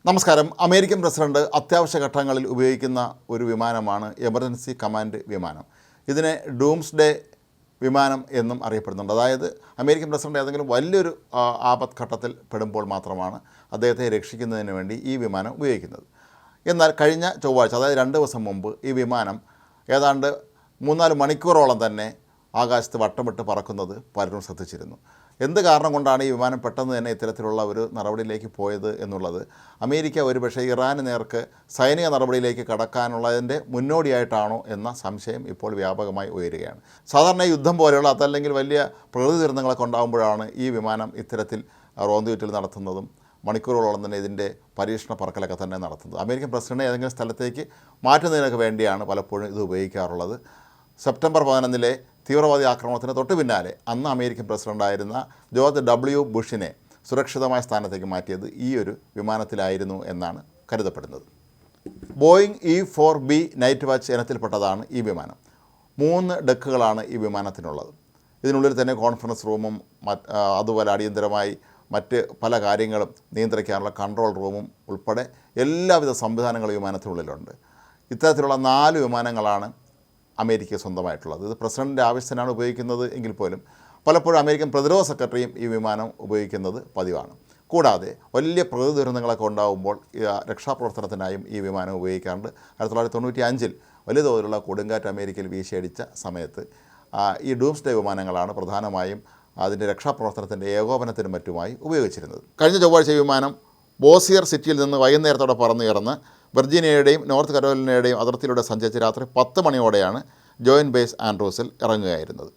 നമസ്കാരം. American president അത്യാവശ്യ ഘട്ടങ്ങളിൽ ഉപയോഗിക്കുന്ന ഒരു വിമാനമാണ് എമർജൻസി കമാൻഡ് വിമാനം. ഇതിനെ ഡൂംസ്ഡേ വിമാനം എന്നും അറിയപ്പെടുന്നുണ്ട്. അതായത് അമേരിക്കൻ പ്രസിഡന്റ് ഏതെങ്കിലും വലിയൊരു ആപത്ത് ഘട്ടത്തിൽ പെടുമ്പോൾ മാത്രമാണ് അദ്ദേഹത്തെ രക്ഷിക്കുന്നതിന് വേണ്ടി ഈ വിമാനം ഉപയോഗിക്കുന്നത്. എന്നാൽ കഴിഞ്ഞ ചൊവ്വാഴ്ച, അതായത് 2 ദിവസം മുമ്പ്, ഈ വിമാനം ഏതാണ്ട് 3-4 മണിക്കൂറോളം തന്നെ ആകാശത്ത് വട്ടമിട്ട് പറക്കുന്നത് പലരും ശ്രദ്ധിച്ചിരുന്നു. എന്ത് കാരണം കൊണ്ടാണ് ഈ വിമാനം പെട്ടെന്ന് തന്നെ ഇത്തരത്തിലുള്ള ഒരു നടപടിയിലേക്ക് പോയത് എന്നുള്ളത് അമേരിക്ക ഒരുപക്ഷേ ഇറാന് നേർക്ക് സൈനിക നടപടിയിലേക്ക് കടക്കാനുള്ളതിൻ്റെ മുന്നോടിയായിട്ടാണോ എന്ന സംശയം ഇപ്പോൾ വ്യാപകമായി ഉയരുകയാണ്. സാധാരണ യുദ്ധം പോലെയുള്ള അതല്ലെങ്കിൽ വലിയ പ്രകൃതി ദുരന്തങ്ങളൊക്കെ ഉണ്ടാകുമ്പോഴാണ് ഈ വിമാനം ഇത്തരത്തിൽ റോന്തുചുറ്റൽ നടത്തുന്നതും മണിക്കൂറുകളോളം തന്നെ ഇതിൻ്റെ പരീക്ഷണ പറക്കലൊക്കെ തന്നെ നടത്തുന്നത്. അമേരിക്കൻ പ്രസിഡന്റിനെ ഏതെങ്കിലും സ്ഥലത്തേക്ക് മാറ്റുന്നതിനൊക്കെ വേണ്ടിയാണ് പലപ്പോഴും ഇത് ഉപയോഗിക്കാറുള്ളത്. സെപ്റ്റംബർ 11 തീവ്രവാദി ആക്രമണത്തിന് തൊട്ടു പിന്നാലെ അന്ന് അമേരിക്കൻ പ്രസിഡൻ്റായിരുന്ന ജോർജ് W. ബുഷിനെ സുരക്ഷിതമായ സ്ഥാനത്തേക്ക് മാറ്റിയത് ഈ ഒരു വിമാനത്തിലായിരുന്നു എന്നാണ് കരുതപ്പെടുന്നത്. ബോയിങ് E-4B നൈറ്റ് വാച്ച് ഇനത്തിൽപ്പെട്ടതാണ് ഈ വിമാനം. 3 ഡെക്കുകളാണ് ഈ വിമാനത്തിനുള്ളത്. ഇതിനുള്ളിൽ തന്നെ കോൺഫറൻസ് റൂമും അതുപോലെ അടിയന്തരമായി മറ്റ് പല കാര്യങ്ങളും നിയന്ത്രിക്കാനുള്ള കൺട്രോൾ റൂമും ഉൾപ്പെടെ എല്ലാവിധ സംവിധാനങ്ങളും വിമാനത്തിനുള്ളിലുണ്ട്. ഇത്തരത്തിലുള്ള 4 വിമാനങ്ങളാണ് അമേരിക്ക സ്വന്തമായിട്ടുള്ളത്. ഇത് പ്രസിഡന്റിൻ്റെ ആവശ്യത്തിനാണ് ഉപയോഗിക്കുന്നത് എങ്കിൽ പോലും പലപ്പോഴും അമേരിക്കൻ പ്രതിരോധ സെക്രട്ടറിയും ഈ വിമാനം ഉപയോഗിക്കുന്നത് പതിവാണ്. കൂടാതെ വലിയ പ്രകൃതി ദുരന്തങ്ങളൊക്കെ ഉണ്ടാകുമ്പോൾ രക്ഷാപ്രവർത്തനത്തിനായും ഈ വിമാനം ഉപയോഗിക്കാറുണ്ട്. 1995 വലിയ തോതിലുള്ള കൊടുങ്കാറ്റ് അമേരിക്കയിൽ വീശിയടിച്ച സമയത്ത് ഈ ഡൂംസ്ഡേ വിമാനങ്ങളാണ് പ്രധാനമായും അതിൻ്റെ രക്ഷാപ്രവർത്തനത്തിൻ്റെ ഏകോപനത്തിനും മറ്റുമായി ഉപയോഗിച്ചിരുന്നത്. കഴിഞ്ഞ ചൊവ്വാഴ്ച വിമാനം ബോസിയർ സിറ്റിയിൽ നിന്ന് വൈകുന്നേരത്തോടെ പറന്നുയർന്ന് വെർജീനിയയുടെയും നോർത്ത് കരോലിനയുടെയും അതിർത്തിയിലൂടെ സഞ്ചരിച്ച് രാത്രി 10 മണിയോടെയാണ് ജോയിൻറ്റ് ബേസ് ആൻഡ്രൂസിൽ ഇറങ്ങുകയായിരുന്നത്.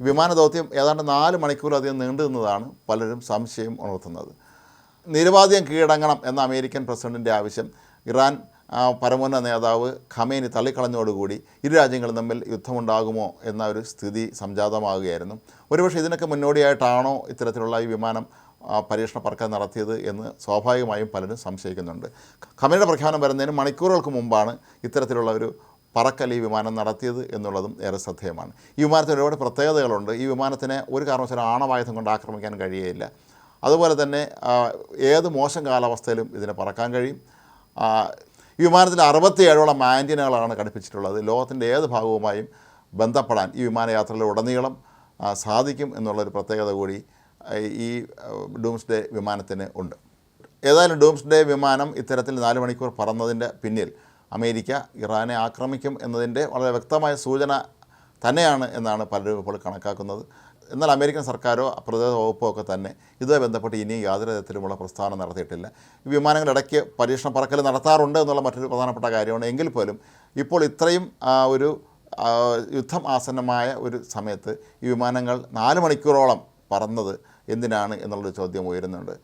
വിമാന ദൗത്യം ഏതാണ്ട് 4 മണിക്കൂറിലധികം നീണ്ടു നിന്നതാണ് പലരും സംശയം ഉണർത്തുന്നത്. നിരവാധികം കീഴടങ്ങണം എന്ന അമേരിക്കൻ പ്രസിഡന്റിൻ്റെ ആവശ്യം ഇറാൻ പരമോന്നത നേതാവ് ഖമേനി തള്ളിക്കളഞ്ഞതോടുകൂടി ഇരു രാജ്യങ്ങളും തമ്മിൽ യുദ്ധമുണ്ടാകുമോ എന്ന ഒരു സ്ഥിതി സംജാതമാകുകയായിരുന്നു. ഒരുപക്ഷെ ഇതിനൊക്കെ മുന്നോടിയായിട്ടാണോ ഇത്തരത്തിലുള്ള ഈ വിമാനം പരീക്ഷണ പറക്കൽ നടത്തിയത് എന്ന് സ്വാഭാവികമായും പലരും സംശയിക്കുന്നുണ്ട്. ഖമേനിയുടെ പ്രഖ്യാപനം വരുന്നതിന് മണിക്കൂറുകൾക്ക് മുമ്പാണ് ഇത്തരത്തിലുള്ള ഒരു പറക്കൽ ഈ വിമാനം നടത്തിയത് എന്നുള്ളതും ഏറെ ശ്രദ്ധേയമാണ്. ഈ വിമാനത്തിന് ഒരുപാട് പ്രത്യേകതകളുണ്ട്. ഈ വിമാനത്തിന് ഒരു കാരണവശാലും ആണവായുധം കൊണ്ട് ആക്രമിക്കാൻ കഴിയുകയില്ല. അതുപോലെ തന്നെ ഏത് മോശം കാലാവസ്ഥയിലും ഇതിനെ പറക്കാൻ കഴിയും. ഈ വിമാനത്തിൽ 67ഓളം ആൻറ്റിനകളാണ് ഘടിപ്പിച്ചിട്ടുള്ളത്. ലോകത്തിൻ്റെ ഏത് ഭാഗവുമായും ബന്ധപ്പെടാൻ ഈ വിമാനയാത്രയിലുടനീളം സാധിക്കും എന്നുള്ളൊരു പ്രത്യേകത കൂടി ഈ ഡൂംസ്ഡേ വിമാനത്തിന് ഉണ്ട്. ഏതായാലും ഡൂംസ്ഡേ വിമാനം ഇത്തരത്തിൽ 4 മണിക്കൂർ പറന്നതിൻ്റെ പിന്നിൽ അമേരിക്ക ഇറാനെ ആക്രമിക്കും എന്നതിൻ്റെ വളരെ വ്യക്തമായ സൂചന തന്നെയാണ് എന്നാണ് പലരും ഇപ്പോൾ കണക്കാക്കുന്നത്. എന്നാൽ അമേരിക്കൻ സർക്കാരോ പ്രതിരോധ വകുപ്പോ ഒക്കെ തന്നെ ഇതുമായി ബന്ധപ്പെട്ട് ഇനിയും യാതൊരു തരത്തിലുമുള്ള പ്രസ്താവന നടത്തിയിട്ടില്ല. ഈ വിമാനങ്ങൾ ഇടയ്ക്ക് പരീക്ഷണ പറക്കൽ നടത്താറുണ്ട് എന്നുള്ള മറ്റൊരു പ്രധാനപ്പെട്ട കാര്യമാണ്. എങ്കിൽ പോലും ഇപ്പോൾ ഇത്രയും ഒരു യുദ്ധം ആസന്നമായ ഒരു സമയത്ത് ഈ വിമാനങ്ങൾ 4 മണിക്കൂറോളം പറന്നത് എന്തിനാണ് എന്നുള്ളൊരു ചോദ്യം ഉയരുന്നുണ്ട്.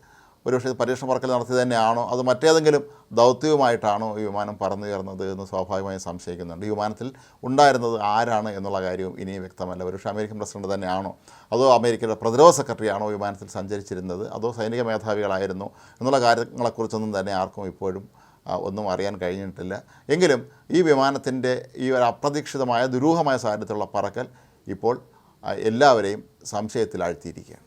ഒരുപക്ഷെ പരീക്ഷണ പറക്കൽ നടത്തിയത് തന്നെയാണോ, അത് മറ്റേതെങ്കിലും ദൗത്യവുമായിട്ടാണോ ഈ വിമാനം പറന്നുയർന്നത് എന്ന് സ്വാഭാവികമായും സംശയിക്കുന്നുണ്ട്. ഈ വിമാനത്തിൽ ഉണ്ടായിരുന്നത് ആരാണ് എന്നുള്ള കാര്യവും ഇനിയും വ്യക്തമല്ല. ഒരുപക്ഷെ അമേരിക്കൻ പ്രസിഡന്റ് തന്നെയാണോ, അതോ അമേരിക്കയുടെ പ്രതിരോധ സെക്രട്ടറിയാണോ വിമാനത്തിൽ സഞ്ചരിച്ചിരുന്നത്, അതോ സൈനിക മേധാവികളായിരുന്നോ എന്നുള്ള കാര്യങ്ങളെക്കുറിച്ചൊന്നും തന്നെ ആർക്കും ഇപ്പോഴും ഒന്നും അറിയാൻ കഴിഞ്ഞിട്ടില്ല. എങ്കിലും ഈ വിമാനത്തിൻ്റെ ഈ ഒരു അപ്രതീക്ഷിതമായ ദുരൂഹമായ സാഹചര്യത്തിലുള്ള പറക്കൽ ഇപ്പോൾ എല്ലാവരെയും സംശയത്തിലാഴ്ത്തിയിരിക്കുകയാണ്.